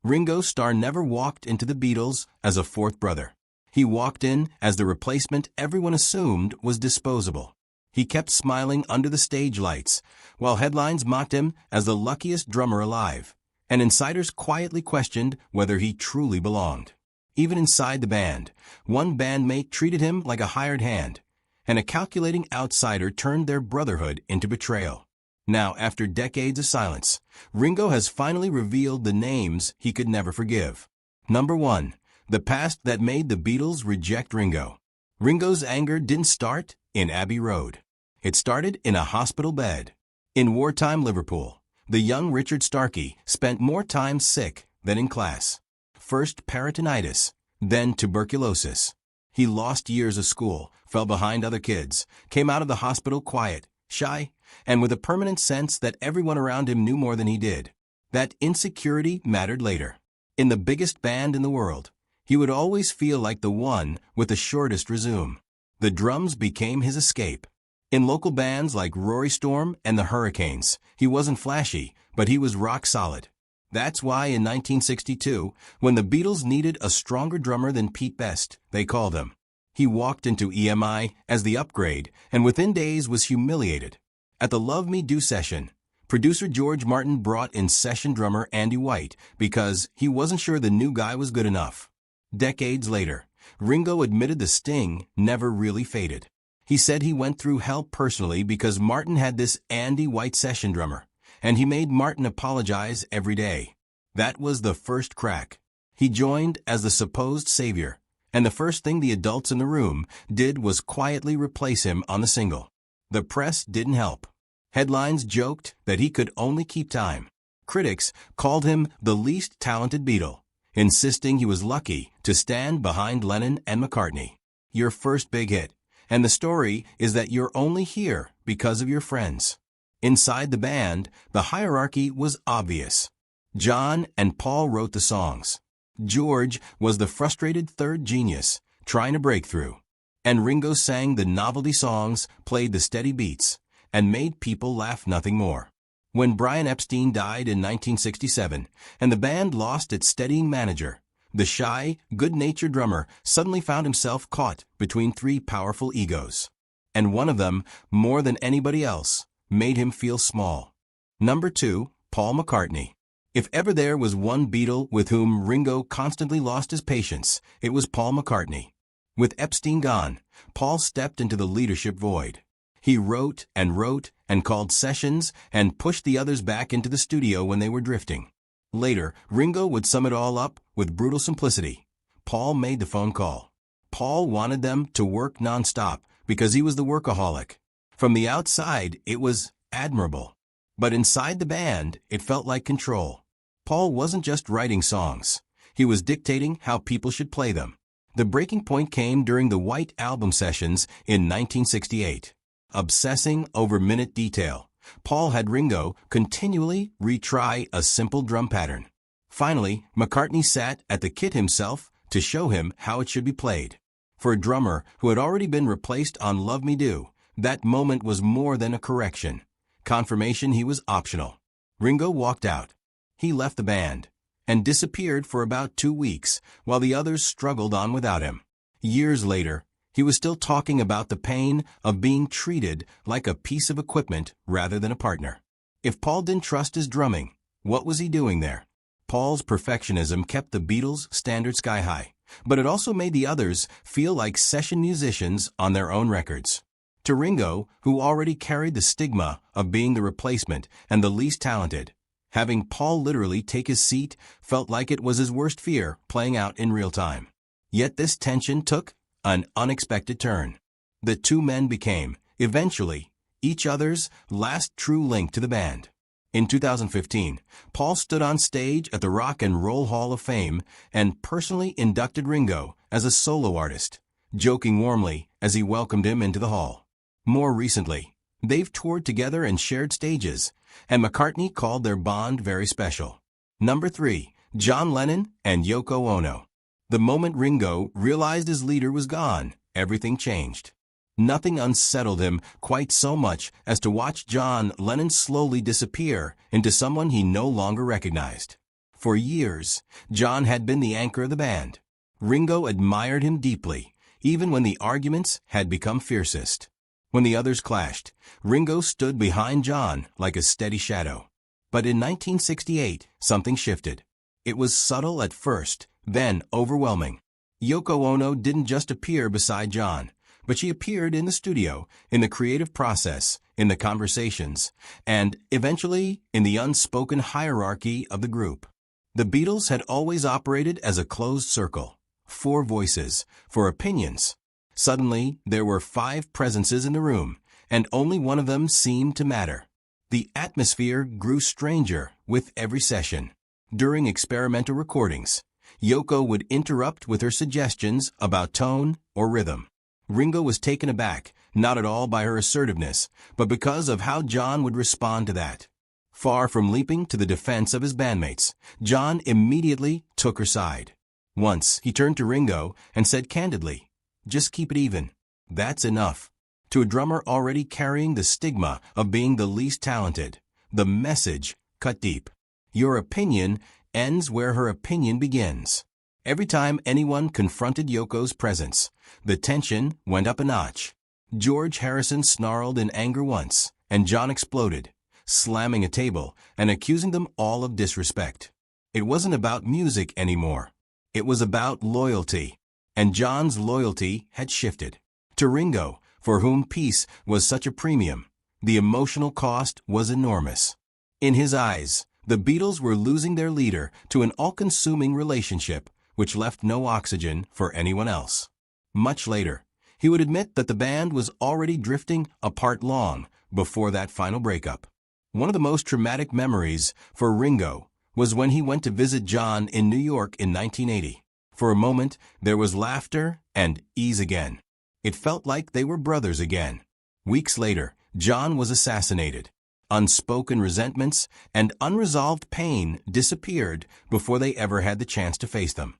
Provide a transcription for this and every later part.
Ringo Starr never walked into the Beatles as a fourth brother. He walked in as the replacement everyone assumed was disposable. He kept smiling under the stage lights, while headlines mocked him as the luckiest drummer alive, and insiders quietly questioned whether he truly belonged. Even inside the band, one bandmate treated him like a hired hand, and a calculating outsider turned their brotherhood into betrayal. Now, after decades of silence, Ringo has finally revealed the names he could never forgive. Number 1. The past that made the Beatles reject Ringo. Ringo's anger didn't start in Abbey Road. It started in a hospital bed. In wartime Liverpool, the young Richard Starkey spent more time sick than in class. First peritonitis, then tuberculosis. He lost years of school, fell behind other kids, came out of the hospital quiet, shy, and with a permanent sense that everyone around him knew more than he did. That insecurity mattered later. In the biggest band in the world, he would always feel like the one with the shortest resume. The drums became his escape. In local bands like Rory Storm and the Hurricanes, he wasn't flashy, but he was rock solid. That's why in 1962, when the Beatles needed a stronger drummer than Pete Best, they called him. He walked into EMI as the upgrade, and within days was humiliated. At the Love Me Do session, producer George Martin brought in session drummer Andy White because he wasn't sure the new guy was good enough. Decades later, Ringo admitted the sting never really faded. He said he went through hell personally because Martin had this Andy White session drummer, and he made Martin apologize every day. That was the first crack. He joined as the supposed savior, and the first thing the adults in the room did was quietly replace him on the single. The press didn't help. Headlines joked that he could only keep time. Critics called him the least talented Beatle, insisting he was lucky to stand behind Lennon and McCartney. Your first big hit, and the story is that you're only here because of your friends. Inside the band, the hierarchy was obvious. John and Paul wrote the songs. George was the frustrated third genius, trying to break through. And Ringo sang the novelty songs, played the steady beats, and made people laugh nothing more. When Brian Epstein died in 1967, and the band lost its steadying manager, the shy, good-natured drummer suddenly found himself caught between three powerful egos. And one of them, more than anybody else, made him feel small. Number 2, Paul McCartney. If ever there was one Beatle with whom Ringo constantly lost his patience, it was Paul McCartney. With Epstein gone, Paul stepped into the leadership void. He wrote and called sessions and pushed the others back into the studio when they were drifting. Later, Ringo would sum it all up with brutal simplicity. Paul made the phone call. Paul wanted them to work nonstop because he was the workaholic. From the outside, it was admirable. But inside the band, it felt like control. Paul wasn't just writing songs. He was dictating how people should play them. The breaking point came during the White Album sessions in 1968. Obsessing over minute detail, Paul had Ringo continually retry a simple drum pattern. Finally, McCartney sat at the kit himself to show him how it should be played. For a drummer who had already been replaced on Love Me Do, that moment was more than a correction. Confirmation he was optional. Ringo walked out. He left the band and disappeared for about 2 weeks while the others struggled on without him. Years later, he was still talking about the pain of being treated like a piece of equipment rather than a partner. If Paul didn't trust his drumming, what was he doing there? Paul's perfectionism kept the Beatles' standard sky high, but it also made the others feel like session musicians on their own records. To Ringo, who already carried the stigma of being the replacement and the least talented, having Paul literally take his seat felt like it was his worst fear playing out in real time. Yet this tension took an unexpected turn. The two men became, eventually, each other's last true link to the band. In 2015, Paul stood on stage at the Rock and Roll Hall of Fame and personally inducted Ringo as a solo artist, joking warmly as he welcomed him into the hall. More recently, they've toured together and shared stages, and McCartney called their bond very special. Number 3, John Lennon and Yoko Ono. The moment Ringo realized his leader was gone, everything changed. Nothing unsettled him quite so much as to watch John Lennon slowly disappear into someone he no longer recognized. For years, John had been the anchor of the band. Ringo admired him deeply, even when the arguments had become fiercest. When the others clashed, Ringo stood behind John like a steady shadow. But in 1968, something shifted. It was subtle at first, then overwhelming. Yoko Ono didn't just appear beside John, but she appeared in the studio, in the creative process, in the conversations, and, eventually, in the unspoken hierarchy of the group. The Beatles had always operated as a closed circle. 4 voices, for opinions. Suddenly, there were 5 presences in the room, and only one of them seemed to matter. The atmosphere grew stranger with every session. During experimental recordings, Yoko would interrupt with her suggestions about tone or rhythm. Ringo was taken aback, not at all by her assertiveness, but because of how John would respond to that. Far from leaping to the defense of his bandmates, John immediately took her side. Once, he turned to Ringo and said candidly, "Just keep it even. That's enough." To a drummer already carrying the stigma of being the least talented, the message cut deep. Your opinion ends where her opinion begins. Every time anyone confronted Yoko's presence, the tension went up a notch. George Harrison snarled in anger once, and John exploded, slamming a table and accusing them all of disrespect. It wasn't about music anymore. It was about loyalty, and John's loyalty had shifted. To Ringo, for whom peace was such a premium, the emotional cost was enormous. In his eyes, the Beatles were losing their leader to an all-consuming relationship which left no oxygen for anyone else. Much later, he would admit that the band was already drifting apart long before that final breakup. One of the most traumatic memories for Ringo was when he went to visit John in New York in 1980. For a moment, there was laughter and ease again. It felt like they were brothers again. Weeks later, John was assassinated. Unspoken resentments and unresolved pain disappeared before they ever had the chance to face them.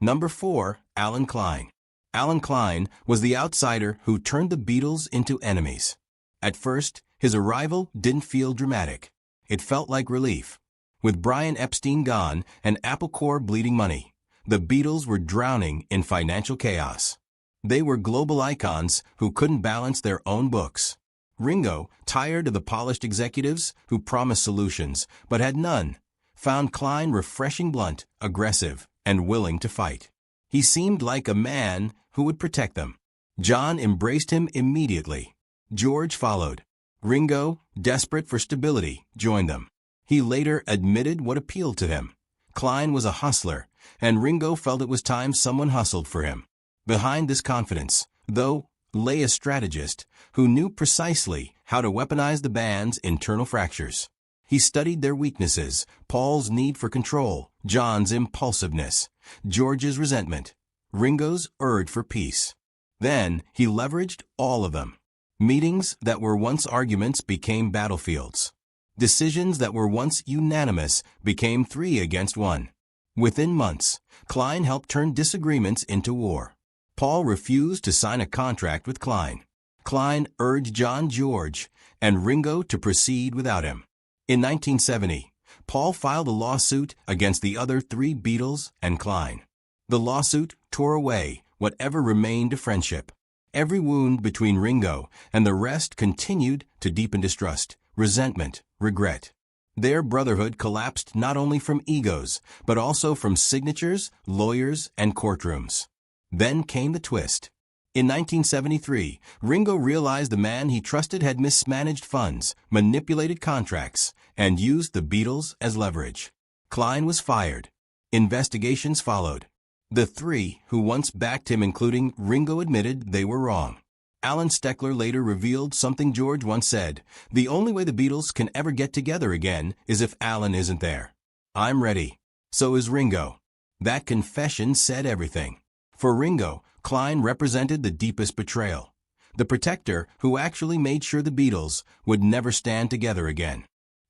Number 4, Allen Klein. Allen Klein was the outsider who turned the Beatles into enemies. At first, his arrival didn't feel dramatic. It felt like relief. With Brian Epstein gone and Apple Corps bleeding money, the Beatles were drowning in financial chaos. They were global icons who couldn't balance their own books. Ringo, tired of the polished executives who promised solutions but had none, found Klein refreshing blunt, aggressive, and willing to fight. He seemed like a man who would protect them. John embraced him immediately. George followed. Ringo, desperate for stability, joined them. He later admitted what appealed to him. Klein was a hustler, and Ringo felt it was time someone hustled for him. Behind this confidence, though, lay a strategist who knew precisely how to weaponize the band's internal fractures. He studied their weaknesses, Paul's need for control, John's impulsiveness, George's resentment, Ringo's urge for peace. Then he leveraged all of them. Meetings that were once arguments became battlefields. Decisions that were once unanimous became 3 against 1. Within months, Klein helped turn disagreements into war. Paul refused to sign a contract with Klein. Klein urged George, and Ringo to proceed without him. In 1970, Paul filed a lawsuit against the other 3 Beatles and Klein. The lawsuit tore away whatever remained of friendship. Every wound between Ringo and the rest continued to deepen distrust, resentment, regret. Their brotherhood collapsed not only from egos, but also from signatures, lawyers, and courtrooms. Then came the twist. In 1973, Ringo realized the man he trusted had mismanaged funds, manipulated contracts, and used the Beatles as leverage. Klein was fired. Investigations followed. The 3 who once backed him, including Ringo, admitted they were wrong. Alan Steckler later revealed something George once said: "The only way the Beatles can ever get together again is if Alan isn't there." I'm ready. So is Ringo. That confession said everything. For Ringo, Klein represented the deepest betrayal. The protector who actually made sure the Beatles would never stand together again.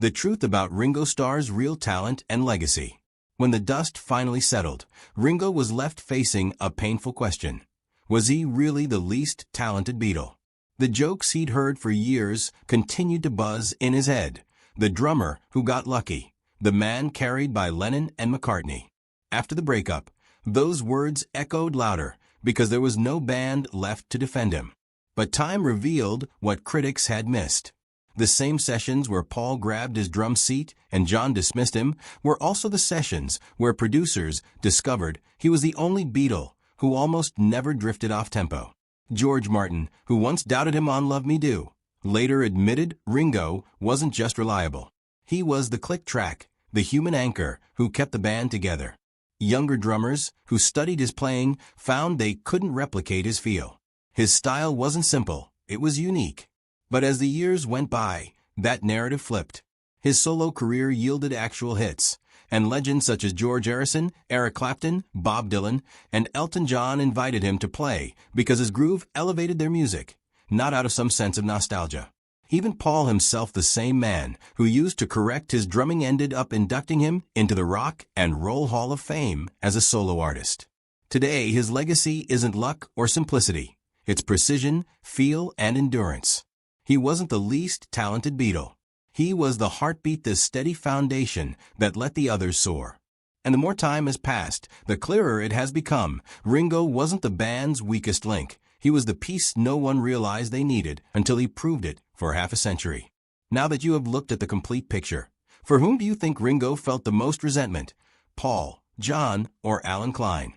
The truth about Ringo Starr's real talent and legacy. When the dust finally settled, Ringo was left facing a painful question. Was he really the least talented Beatle? The jokes he'd heard for years continued to buzz in his head. The drummer who got lucky, the man carried by Lennon and McCartney. After the breakup, those words echoed louder because there was no band left to defend him. But time revealed what critics had missed. The same sessions where Paul grabbed his drum seat and John dismissed him were also the sessions where producers discovered he was the only Beatle who almost never drifted off tempo. George Martin, who once doubted him on Love Me Do, later admitted Ringo wasn't just reliable. He was the click track, the human anchor who kept the band together. Younger drummers who studied his playing found they couldn't replicate his feel. His style wasn't simple, it was unique. But as the years went by, that narrative flipped. His solo career yielded actual hits, and legends such as George Harrison, Eric Clapton, Bob Dylan, and Elton John invited him to play because his groove elevated their music, not out of some sense of nostalgia. Even Paul himself, the same man who used to correct his drumming, ended up inducting him into the Rock and Roll Hall of Fame as a solo artist. Today, his legacy isn't luck or simplicity. It's precision, feel, and endurance. He wasn't the least talented Beatle. He was the heartbeat, the steady foundation that let the others soar. And the more time has passed, the clearer it has become. Ringo wasn't the band's weakest link. He was the piece no one realized they needed until he proved it for half a century. Now that you have looked at the complete picture, for whom do you think Ringo felt the most resentment? Paul, John, or Allen Klein?